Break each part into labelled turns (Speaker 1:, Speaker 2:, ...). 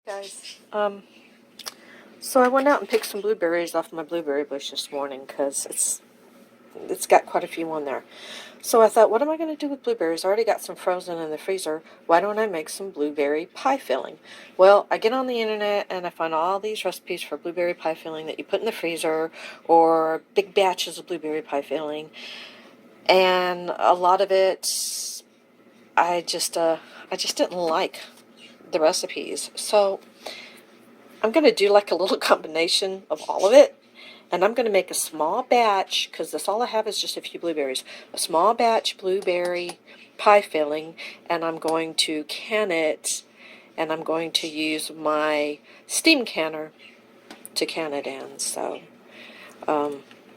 Speaker 1: Guys, so I went out and picked some blueberries off my blueberry bush this morning because it's got quite a few on there. So I thought, what am I going to do with blueberries? I already got some frozen in the freezer. Why don't I make some blueberry pie filling? Well, I get on the internet and I find all these recipes for blueberry pie filling that you put in the freezer, or big batches of blueberry pie filling, and a lot of it I just didn't like the recipes. So I'm going to do like a little combination of all of it, and I'm going to make a small batch, because that's all I have is just a few blueberries, a small batch blueberry pie filling, and I'm going to can it, and I'm going to use my steam canner to can it in. So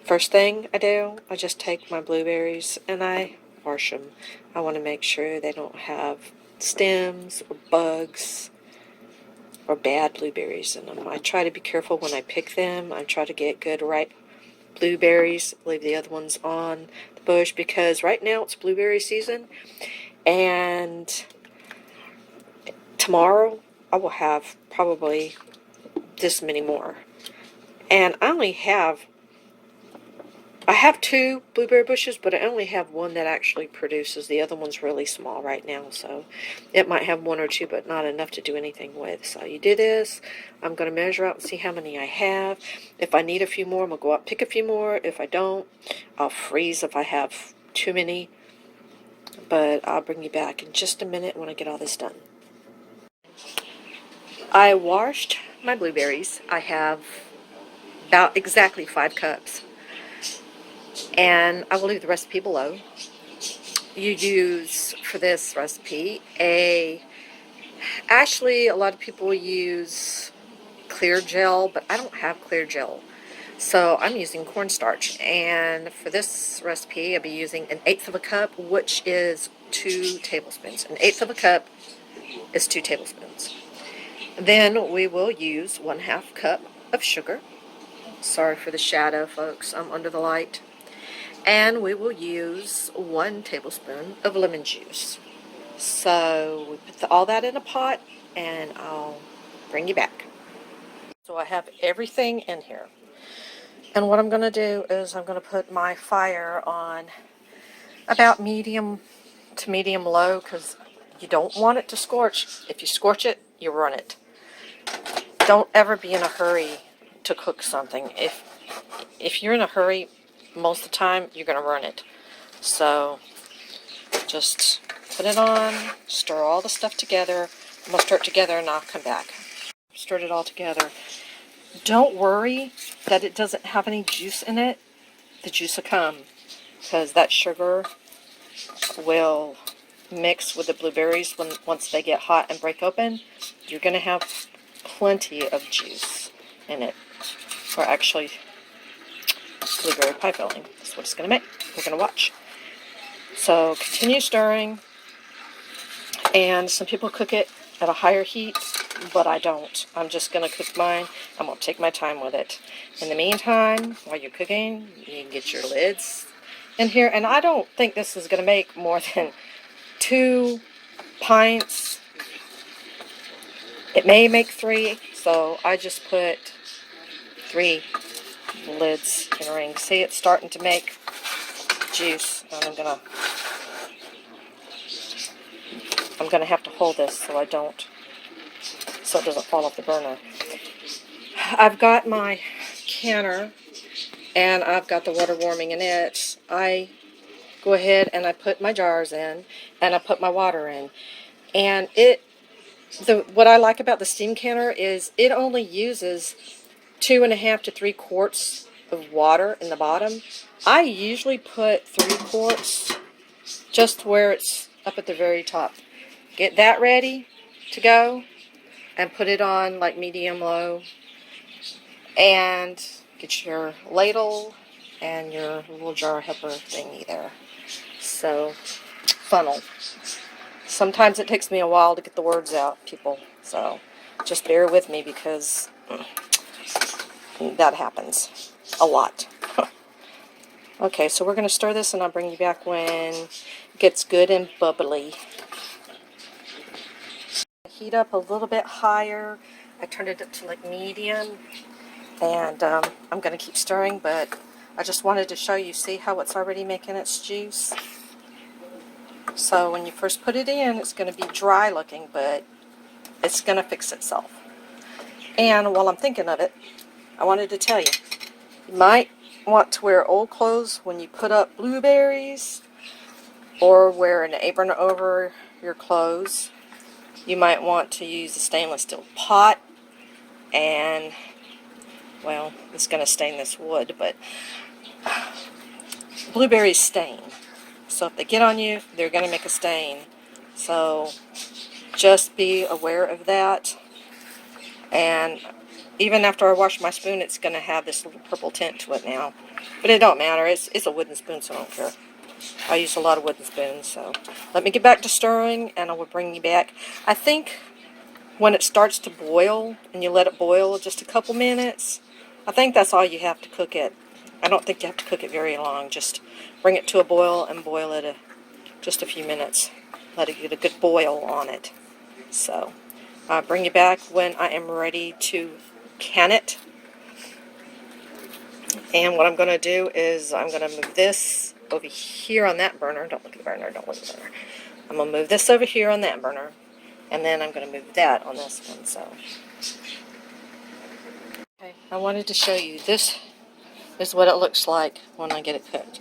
Speaker 1: first thing I do, I just take my blueberries and I wash them. I want to make sure they don't have stems or bugs or bad blueberries in them. I try to be careful when I pick them. I try to get good ripe blueberries, leave the other ones on the bush, because right now it's blueberry season, and tomorrow I will have probably this many more. And I have two blueberry bushes, but I only have one that actually produces. The other one's really small right now, so it might have one or two, but not enough to do anything with. So you do this. I'm going to measure out and see how many I have. If I need a few more, I'm going to go out and pick a few more. If I don't, I'll freeze if I have too many. But I'll bring you back in just a minute when I get all this done. I washed my blueberries. I have about exactly 5 cups. And I will leave the recipe below. You use, for this recipe, actually a lot of people use clear gel, but I don't have clear gel. So I'm using cornstarch. And for this recipe, I'll be using 1/8 of a cup, which is 2 tablespoons. 1/8 of a cup is 2 tablespoons. Then we will use 1/2 cup of sugar. Sorry for the shadow, folks. I'm under the light. And we will use 1 tablespoon of lemon juice. So we put all that in a pot, and I'll bring you back. So I have everything in here. And what I'm going to do is I'm going to put my fire on about medium to medium low, because you don't want it to scorch. If you scorch it, you ruin it. Don't ever be in a hurry to cook something. If you're in a hurry, most of the time you're going to ruin it. So just put it on, stir all the stuff together. I'm going to stir it together and I'll come back. Stirred it all together. Don't worry that it doesn't have any juice in it. The juice will come, because that sugar will mix with the blueberries once they get hot and break open. You're going to have plenty of juice in it. Or actually, blueberry pie filling. That's what it's going to make. We're going to watch. So continue stirring. And some people cook it at a higher heat, but I don't. I'm just going to cook mine. I'm going to take my time with it. In the meantime, while you're cooking, you can get your lids in here. And I don't think this is going to make more than 2 pints. It may make 3, so I just put 3 lids in a ring. See, it's starting to make juice, and I'm gonna have to hold this so it doesn't fall off the burner. I've got my canner and I've got the water warming in it. I go ahead and I put my jars in and I put my water in, and what I like about the steam canner is it only uses 2.5 to 3 quarts of water in the bottom. I usually put 3 quarts just where it's up at the very top. Get that ready to go and put it on like medium-low, and get your ladle and your little jar helper thingy there. So, funnel. Sometimes it takes me a while to get the words out, people, so just bear with me, because that happens a lot. Okay, so we're going to stir this, and I'll bring you back when it gets good and bubbly. Heat up a little bit higher. I turned it up to like medium, and I'm going to keep stirring, but I just wanted to show you, see how it's already making its juice. So when you first put it in, it's going to be dry looking, but it's going to fix itself. And while I'm thinking of it, I wanted to tell you, you might want to wear old clothes when you put up blueberries, or wear an apron over your clothes. You might want to use a stainless steel pot, and well, it's going to stain this wood, but blueberries stain. So if they get on you, they're going to make a stain. So just be aware of that. And even after I wash my spoon, it's going to have this little purple tint to it now. But it don't matter. It's a wooden spoon, so I don't care. I use a lot of wooden spoons. So let me get back to stirring, and I will bring you back. I think when it starts to boil, and you let it boil just a couple minutes, I think that's all you have to cook it. I don't think you have to cook it very long. Just bring it to a boil and boil it just a few minutes. Let it get a good boil on it. So I'll bring you back when I am ready to can it. And what I'm going to do is I'm going to move this over here on that burner. Don't look at the burner. Don't look at the burner. I'm going to move this over here on that burner. And then I'm going to move that on this one. So, okay, I wanted to show you, this is what it looks like when I get it cooked.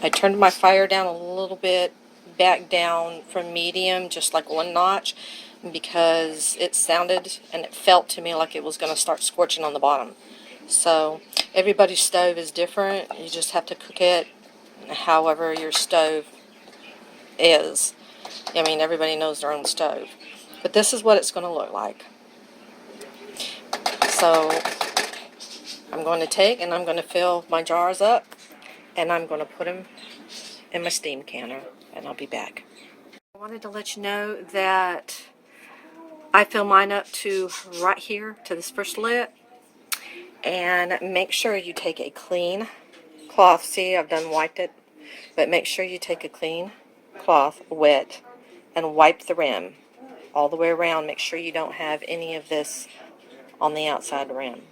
Speaker 1: I turned my fire down a little bit, back down from medium, just like one notch, because it sounded and it felt to me like it was going to start scorching on the bottom. So everybody's stove is different. You just have to cook it however your stove is. I mean, everybody knows their own stove. But this is what it's going to look like. So I'm going to take and I'm going to fill my jars up, and I'm going to put them in my steam canner, and I'll be back. I wanted to let you know that I fill mine up to right here, to this first lid, and make sure you take a clean cloth. See, I've done wiped it, but make sure you take a clean cloth, wet, and wipe the rim all the way around. Make sure you don't have any of this on the outside rim.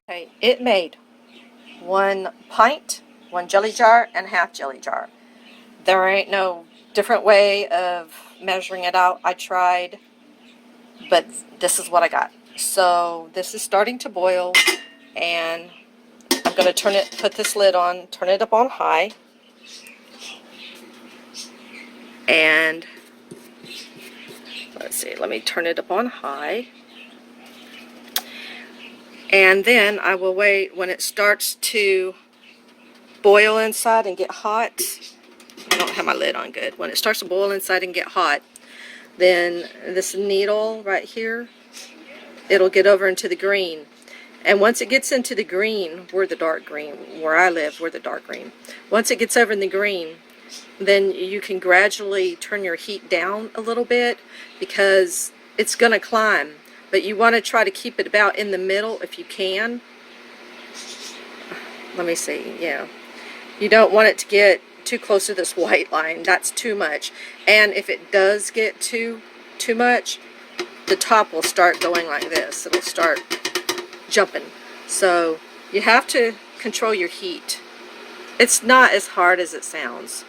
Speaker 1: Okay, it made 1 pint, 1 jelly jar, and half jelly jar. There ain't no different way of measuring it out. I tried, but this is what I got. So this is starting to boil, and I'm going to put this lid on, turn it up on high, and let's see, let me turn it up on high. And then I will wait when it starts to boil inside and get hot. I don't have my lid on good. When it starts to boil inside and get hot, then this needle right here, it'll get over into the green. And once it gets into the green, we're the dark green. Where I live, we're the dark green. Once it gets over in the green, then you can gradually turn your heat down a little bit, because it's going to climb. But you want to try to keep it about in the middle if you can. Let me see, yeah. You don't want it to get too close to this white line. That's too much. And if it does get too much, the top will start going like this. It'll start jumping. So you have to control your heat. It's not as hard as it sounds.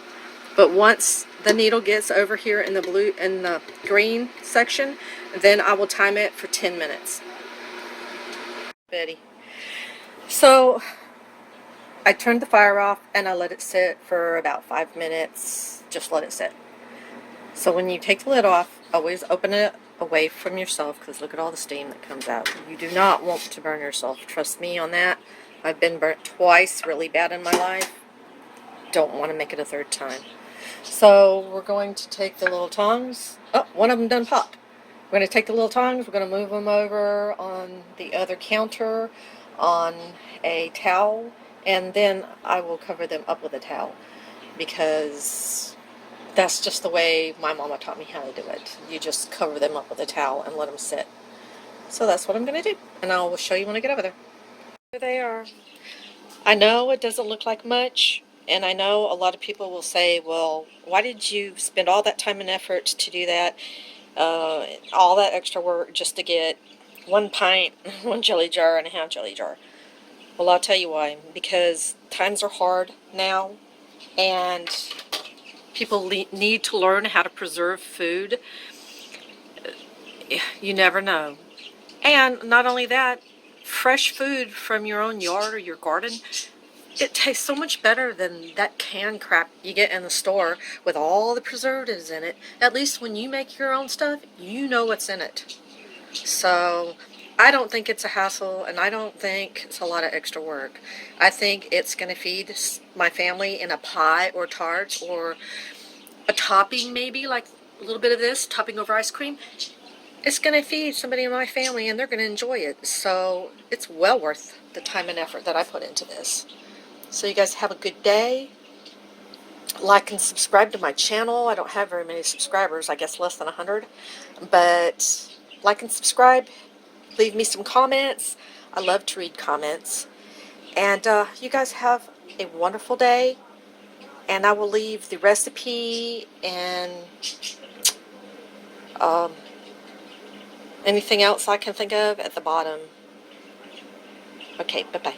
Speaker 1: But once the needle gets over here in the green section, then I will time it for 10 minutes. Betty. So I turned the fire off and I let it sit for about 5 minutes. Just let it sit. So when you take the lid off, always open it away from yourself, because look at all the steam that comes out. You do not want to burn yourself. Trust me on that. I've been burnt twice really bad in my life. Don't want to make it a third time. So we're going to take the little tongs. Oh, one of them done popped. We're going to take the little tongs. We're going to move them over on the other counter on a towel, and then I will cover them up with a towel, because that's just the way my mama taught me how to do it. You just cover them up with a towel and let them sit. So that's what I'm going to do, and I will show you when I get over there. There they are. I know it doesn't look like much, And I know a lot of people will say, well, why did you spend all that time and effort to do that, all that extra work just to get 1 pint, 1 jelly jar, and a half jelly jar? Well, I'll tell you why. Because times are hard now, and people need to learn how to preserve food. You never know. And not only that, fresh food from your own yard or your garden, it tastes so much better than that canned crap you get in the store with all the preservatives in it. At least when you make your own stuff, you know what's in it. So I don't think it's a hassle, and I don't think it's a lot of extra work. I think it's going to feed my family in a pie or tart or a topping, maybe like a little bit of this topping over ice cream. It's going to feed somebody in my family, and they're going to enjoy it. So it's well worth the time and effort that I put into this. So you guys have a good day. Like and subscribe to my channel. I don't have very many subscribers, I guess less than 100. But like and subscribe. Leave me some comments. I love to read comments. And you guys have a wonderful day. And I will leave the recipe and anything else I can think of at the bottom. Okay, bye-bye.